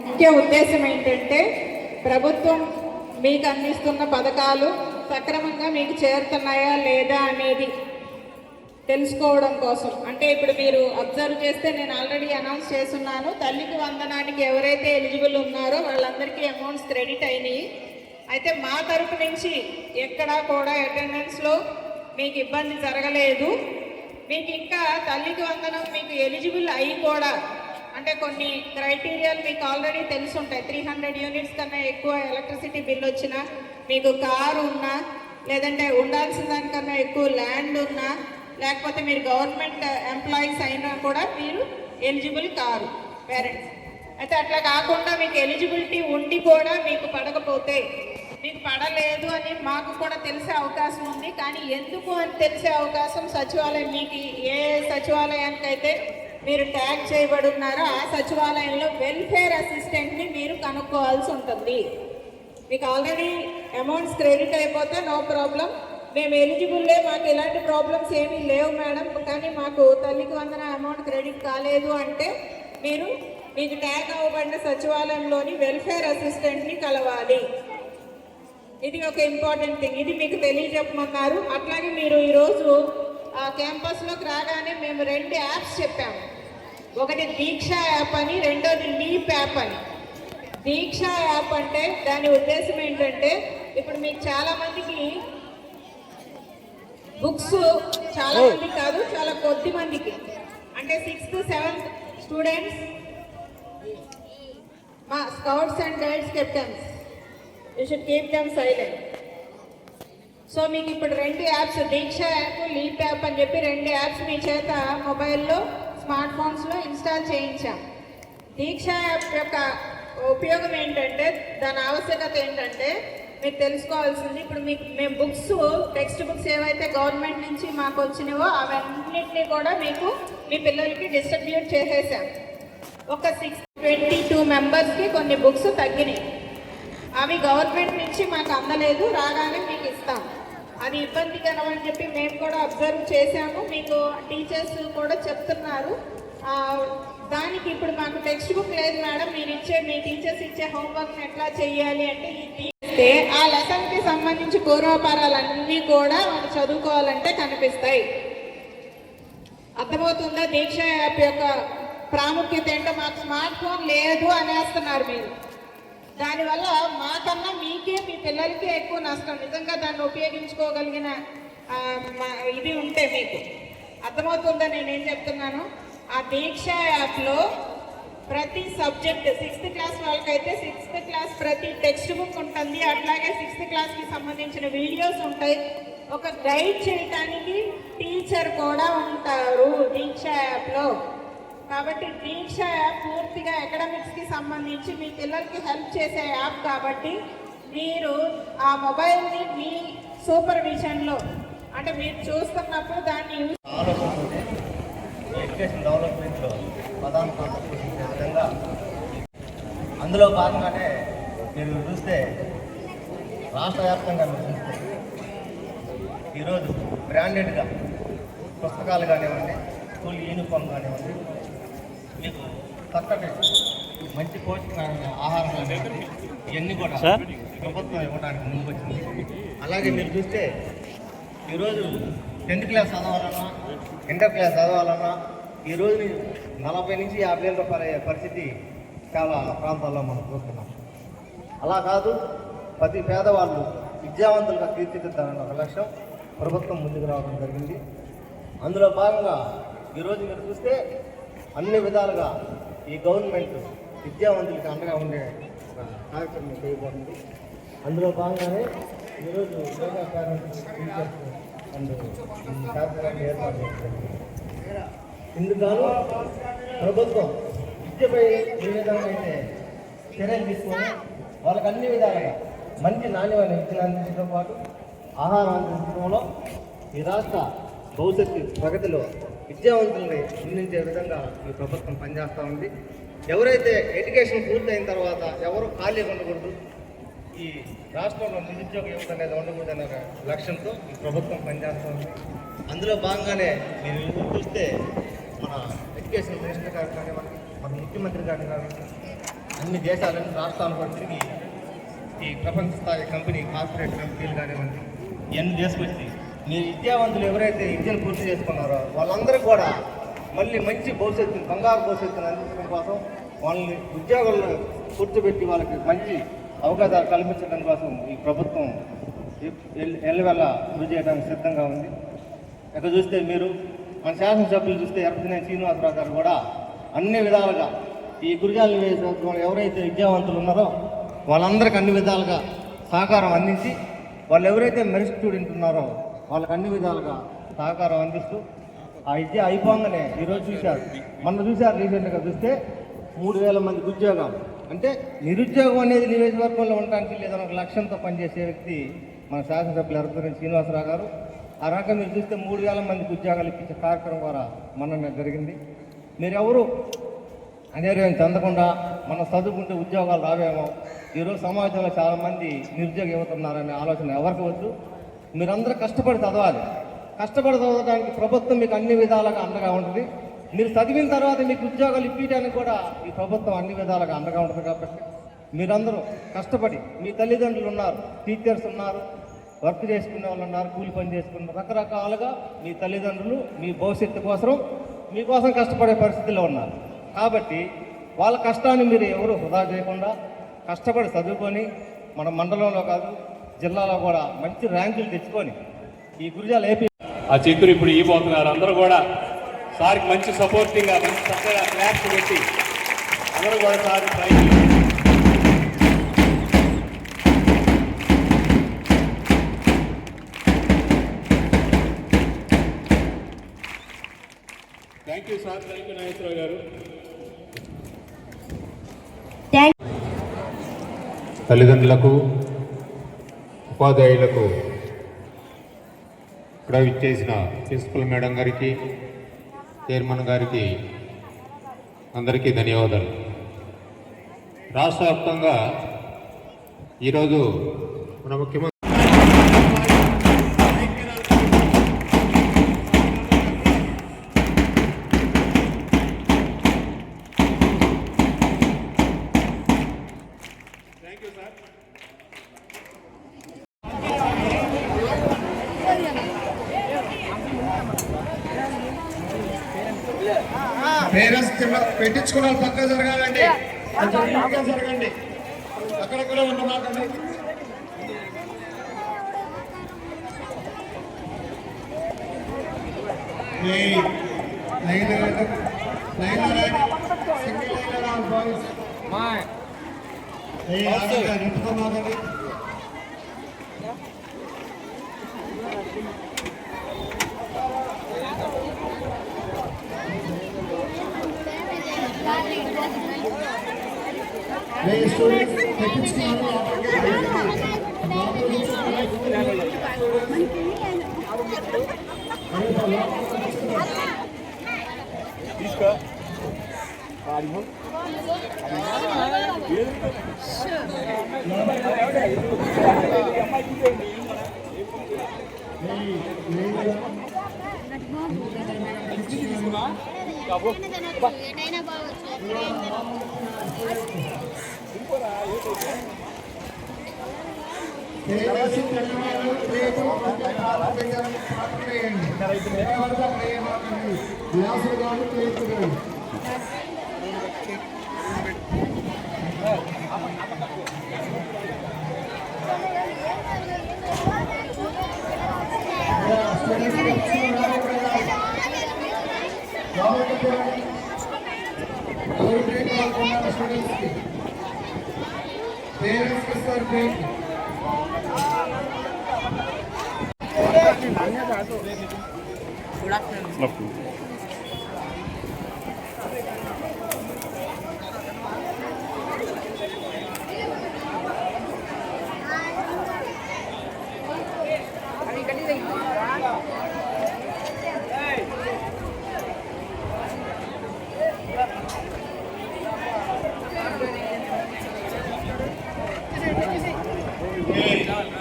ముఖ్య ఉద్దేశం ఏంటంటే ప్రభుత్వం మీకు అందిస్తున్న పథకాలు సక్రమంగా మీకు చేరుతున్నాయా లేదా అనేది తెలుసుకోవడం కోసం. అంటే ఇప్పుడు మీరు అబ్జర్వ్ చేస్తే నేను ఆల్రెడీ అనౌన్స్ చేస్తున్నాను, తల్లికి వందనానికి ఎవరైతే ఎలిజిబుల్ ఉన్నారో వాళ్ళందరికీ అమౌంట్స్ క్రెడిట్ అయినాయి. అయితే మా తరపు నుంచి ఎక్కడా కూడా అటెండెన్స్లో మీకు ఇబ్బంది జరగలేదు. మీకు ఇంకా తల్లికి వందనం మీకు ఎలిజిబుల్ అయ్యి కూడా అంటే కొన్ని క్రైటీరియాలు మీకు ఆల్రెడీ తెలిసి ఉంటాయి. 300 యూనిట్స్ కన్నా ఎక్కువ ఎలక్ట్రిసిటీ బిల్ వచ్చినా, మీకు కారు ఉన్నా, లేదంటే ఉండాల్సిన దానికన్నా ఎక్కువ ల్యాండ్ ఉన్నా, లేకపోతే మీరు గవర్నమెంట్ ఎంప్లాయీస్ అయినా కూడా మీరు ఎలిజిబుల్ కారు పేరెంట్స్. అయితే అట్లా కాకుండా మీకు ఎలిజిబిలిటీ ఉండి కూడా మీకు పడకపోతే, మీకు పడలేదు అని మాకు కూడా తెలిసే అవకాశం ఉంది. కానీ ఎందుకు అని తెలిసే అవకాశం సచివాలయం, మీకు ఏ సచివాలయానికైతే మీరు ట్యాగ్ చేయబడి ఉన్నారో ఆ సచివాలయంలో వెల్ఫేర్ అసిస్టెంట్ని మీరు కనుక్కోవాల్సి ఉంటుంది. మీకు ఆల్రెడీ అమౌంట్స్ క్రెడిట్ అయిపోతే నో ప్రాబ్లం, మేము ఎలిజిబుల్లే, మాకు ఎలాంటి ప్రాబ్లమ్స్ ఏమీ లేవు మేడం, కానీ మాకు తల్లికి వందన అమౌంట్ క్రెడిట్ కాలేదు అంటే మీకు ట్యాగ్ అవ్వబడిన సచివాలయంలోని వెల్ఫేర్ అసిస్టెంట్ని కలవాలి. ఇది ఒక ఇంపార్టెంట్ థింగ్, ఇది మీకు తెలియజెప్పమన్నారు. అట్లాగే మీరు ఈరోజు క్యాంపస్లోకి రాగానే మేము 2 యాప్స్ చెప్పాము. ఒకటి దీక్ష యాప్ అని, రెండోది లీప్ యాప్ అని. దీక్ష యాప్ అంటే దాని ఉద్దేశం ఏంటంటే, ఇప్పుడు మీకు చాలామందికి బుక్స్, చాలామంది కాదు చాలా కొద్ది మందికి, అంటే 6th 7th స్టూడెంట్స్, మా scouts and guides captains, you should keep them silent. So మీకు ఇప్పుడు 2 యాప్స్, దీక్ష యాప్, లీప్ యాప్ అని చెప్పి 2 యాప్స్ మీ చేత మొబైల్లో, స్మార్ట్ ఫోన్స్లో ఇన్స్టాల్ చేయించాం. దీక్ష యాప్ యొక్క ఉపయోగం ఏంటంటే, దాని ఆవశ్యకత ఏంటంటే మీరు తెలుసుకోవాల్సింది, ఇప్పుడు మేము బుక్స్, టెక్స్ట్ బుక్స్ ఏవైతే గవర్నమెంట్ నుంచి మాకు వచ్చినావో అవన్నిటినీ కూడా మీకు మీ పిల్లలకి డిస్ట్రిబ్యూట్ చేసేసాం. ఒక 622 మెంబర్స్కి కొన్ని బుక్స్ తగ్గినాయి. అవి గవర్నమెంట్ నుంచి మాకు అందలేదు, రాగానే మీకు ఇస్తాం. అది ఇబ్బందికరమని చెప్పి మేము కూడా అబ్జర్వ్ చేశాము, మీకు టీచర్స్ కూడా చెప్తున్నారు. దానికి ఇప్పుడు మాకు టెక్స్ట్ బుక్ లేదు మేడం, మీ టీచర్స్ ఇచ్చే హోంవర్క్ని ఎట్లా చేయాలి అంటే, ఇది ఆ లెసన్కి సంబంధించి పూర్వాపారాలన్నీ కూడా మనం చదువుకోవాలంటే కనిపిస్తాయి. అర్థమవుతుందా? దీక్ష యాప్ యొక్క ప్రాముఖ్యత ఏంటో. మాకు స్మార్ట్ ఫోన్ లేదు అనేస్తున్నారు మీరు, దానివల్ల మాకన్నా మీకే, మీ పిల్లలకే ఎక్కువ నష్టం. నిజంగా దాన్ని ఉపయోగించుకోగలిగిన ఇది ఉంటే మీకు అర్థమవుతుందా నేనేం చెప్తున్నాను. ఆ దీక్ష యాప్లో ప్రతి సబ్జెక్ట్, 6th క్లాస్ వాళ్ళకైతే 6th క్లాస్ ప్రతి టెక్స్ట్ బుక్ ఉంటుంది, అట్లాగే 6th క్లాస్కి సంబంధించిన వీడియోస్ ఉంటాయి. ఒక గైడ్ చేయడానికి టీచర్ కూడా ఉంటారు దీక్ష యాప్లో. కాబట్టి దీక్ష యాప్ పూర్తిగా అకాడమిక్స్కి సంబంధించి మీ పిల్లలకి హెల్ప్ చేసే యాప్. కాబట్టి మీరు ఆ మొబైల్ని మీ సూపర్విజన్లో, అంటే మీరు చూస్తున్నప్పుడు దాన్ని ఎడ్యుకేషన్ డెవలప్మెంట్లో ప్రధాన పాత్ర పోషించే విధంగా, అందులో భాగంగానే మీరు చూస్తే రాష్ట్ర వ్యాప్తంగా మీరు చూస్తే ఈరోజు బ్రాండెడ్గా పుస్తకాలు కానివ్వండి, స్కూల్ యూనిఫామ్ కానివ్వండి, మీకు చక్కటి మంచి పౌష్టికమైన ఆహారం కానివ్వండి, ఇవన్నీ కూడా ప్రభుత్వం ఇవ్వడానికి ముందుకొచ్చింది. అలాగే మీరు చూస్తే ఈరోజు 10th క్లాస్ చదవాలన్నా, ఇంటర్ క్లాస్ చదవాలన్నా ఈరోజు 40 నుంచి 50 వేల రూపాయల పరిస్థితి చాలా ప్రాంతాల్లో మనం చూస్తున్నాం. అలా కాదు, ప్రతి పేదవాళ్ళు విద్యావంతులుగా తీర్చిదిద్దాలన్న ఒక లక్ష్యం ప్రభుత్వం ముందుకు రావడం జరిగింది. అందులో భాగంగా ఈరోజు మీరు చూస్తే అన్ని విధాలుగా ఈ గవర్నమెంట్ విద్యావంతులకి అండగా ఉండే ఒక కార్యక్రమం చేయబోతుంది. అందులో భాగంగానే ఈరోజు యోగా పేరెంట్స్, టీచర్స్ అండ్ కార్యక్రమాన్ని ఏర్పాటు చేస్తుంది. ఇందుకు ప్రభుత్వం విద్యపై ఏ విధంగా అయితే చర్యలు తీసుకొని వాళ్ళకి అన్ని విధాలుగా మంచి నాణ్యమైన విద్యను అందించడం పాటు ఆహారం అందించడంలో ఈ రాష్ట్ర భవిష్యత్తు ప్రగతిలో విద్యావంతుల్ని అందించే విధంగా ఈ ప్రభుత్వం పనిచేస్తూ ఉంది. ఎవరైతే ఎడ్యుకేషన్ పూర్తయిన తర్వాత ఎవరు ఖాళీ ఉండకూడదు, ఈ రాష్ట్రంలో నిరుద్యోగ యువత అనేది ఉండకూడదు అనే లక్ష్యంతో ఈ ప్రభుత్వం పనిచేస్తూ ఉంది. అందులో భాగంగానే మీరు చూస్తే మన ఎడ్యుకేషన్ మినిస్టర్ గారు కానివ్వండి, మన ముఖ్యమంత్రి గారు కానివ్వండి, అన్ని దేశాలను రాష్ట్రాలు కూడా తిరిగి ఈ ప్రపంచ స్థాయి కంపెనీ కార్పొరేట్ కంపెనీలు కానివ్వండి ఇవన్నీ తీసుకొచ్చి మీరు విద్యావంతులు ఎవరైతే విద్యను పూర్తి చేసుకున్నారో వాళ్ళందరూ కూడా మళ్ళీ మంచి భవిష్యత్తుని బంగారు భవిష్యత్తుని అందించడం కోసం వాళ్ళని ఉద్యోగాలను కూర్చోబెట్టి వాళ్ళకి మంచి అవకాశాలు కల్పించడం కోసం ఈ ప్రభుత్వం ఎల్లవెల్ల కృషి చేయడానికి సిద్ధంగా ఉంది. ఇక్కడ చూస్తే మీరు మన శాసనసభ్యులు చూస్తే ఎర్రదినేని శ్రీనివాసరావు గారు కూడా అన్ని విధాలుగా ఈ గురిజాల నియోజకవర్గంలో ఎవరైతే విద్యావంతులు ఉన్నారో వాళ్ళందరికీ అన్ని విధాలుగా సహకారం అందించి వాళ్ళు ఎవరైతే మెరిట్ స్టూడెంట్ ఉన్నారో వాళ్ళకి అన్ని విధాలుగా సహకారం అందిస్తూ ఆ విద్య అయిపోగానే ఈరోజు చూశారు, మొన్న చూశారు రీసెంట్గా చూస్తే 3,000 మందికి ఉద్యోగాలు. అంటే నిరుద్యోగం అనేది నియోజకవర్గంలో ఉండడానికి లేదా ఒక లక్ష్యంతో పనిచేసే వ్యక్తి మన శాసనసభ్యులు ఎర్రదినేని శ్రీనివాసరావు గారు. ఆ రకంగా మీరు చూస్తే 3,000 మందికి ఉద్యోగాలు ఇప్పించే కార్యక్రమం ద్వారా మొన్న జరిగింది. మీరెవరు అనేర్యం చెందకుండా మనం చదువుకుంటే ఉద్యోగాలు రావేమో, ఈరోజు సమాజంలో చాలామంది నిరుద్యోగ యువత ఉన్నారనే ఆలోచన ఎవరికి వద్దు. మీరందరూ కష్టపడి చదవాలి. కష్టపడి చదవడానికి ప్రభుత్వం మీకు అన్ని విధాలుగా అండగా ఉంటుంది. మీరు చదివిన తర్వాత మీకు ఉద్యోగాలు ఇప్పించడానికి కూడా ఈ ప్రభుత్వం అన్ని విధాలుగా అండగా ఉంటుంది. కాబట్టి మీరందరూ కష్టపడి, మీ తల్లిదండ్రులు ఉన్నారు, టీచర్స్ ఉన్నారు, వర్క్ చేసుకునే వాళ్ళు ఉన్నారు, కూలి పని చేసుకున్నారు, రకరకాలుగా మీ తల్లిదండ్రులు మీ భవిష్యత్తు కోసం మీకోసం కష్టపడే పరిస్థితుల్లో ఉన్నారు. కాబట్టి వాళ్ళ కష్టాన్ని మీరు ఎవరు వృధా చేయకుండా కష్టపడి చదువుకొని మన మండలంలో కాదు జిల్లాలో కూడా మంచి ర్యాంకులు తెచ్చుకొని ఈ గురిజాల ఏపీ ఆ చిత్తూరు ఇప్పుడు ఇవ్వబోతున్నారు. అందరూ కూడా సార్కి మంచి సపోర్టింగ్గా మంచి చక్కగా క్లాప్స్ పెట్టి అందరూ కూడా sir try thank you sir. Thank you Nageswararao గారు. తల్లిదండ్రులకు, ఉపాధ్యాయులకు, ఇక్కడ ఇచ్చేసిన ప్రిన్సిపల్ మేడం గారికి, చైర్మన్ గారికి అందరికీ ధన్యవాదాలు. రాష్ట్ర వ్యాప్తంగా ఈరోజు మన ముఖ్యమంత్రి పేరెంట్స్ పెట్టించుకున్న పక్క జరగాలండి, జరగండి, అక్కడక్కడ ఉండమాకండి. నింపుకోమాకండి.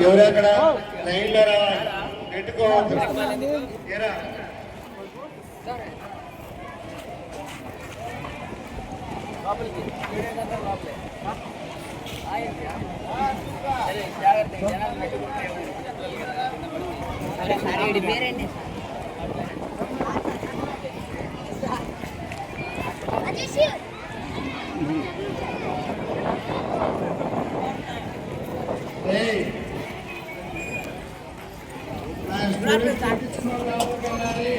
ఎవరక్కడ లైన్లో రావాలి, పెట్టుకోవద్దు. లోపలికి ఏయ్. నా స్టూడెంట్స్ పెట్టించుకున్న వాళ్ళు లోపలికి వెళ్ళాలి.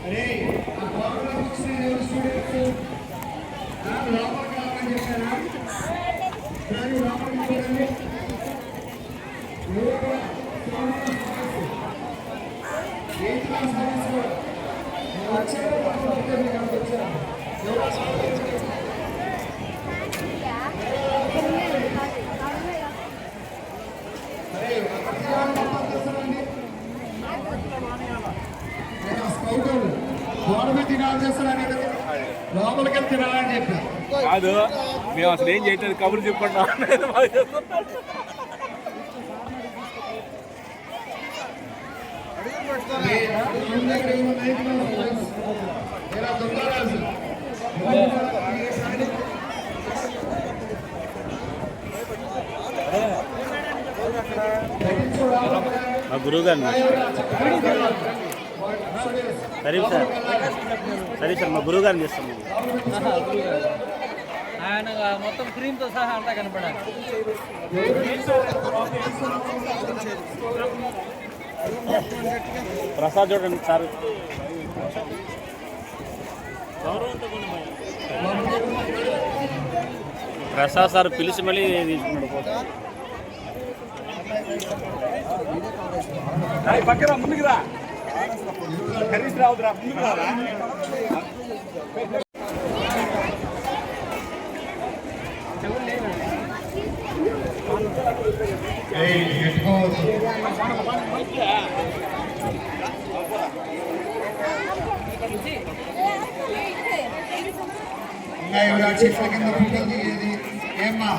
అరే ఆ బాబులో కూర్చున్న ఎవరు స్టూడెంట్స్ లోపలికి వెళ్ళమని చెప్పారా? కానీ లోపలికి చూడండి. ఎవరు కూడా ఎయిత్ క్లాస్ స్టూడెంట్స్ కూడా వచ్చారు వచ్చారు గోడ మీద తినాలి చేస్తారని లోపలికి వెళ్ళి తినాలని చెప్పారు. కాదు మేము అసలు ఏం చేయట్లేదు, కబుర్లు చెప్పుకుంటాం. మా గురువు గారిని సరే సార్ మా గురువు గారిని చేస్తాం. ఆయన మొత్తం క్రీమ్తో సహా అంతా కనపడాలి. ప్రసాద్ చూడండి సార్. ప్రసాద్ సార్ పిలిచి మళ్ళీ తీసుకున్నాడు. పక్కన ముందుకు రా, హరీష్ రావురా, ముందుకు రా. ఇంకా ఎవరు చెట్ల కింద ఫోటో దిగేది ఏమ్మా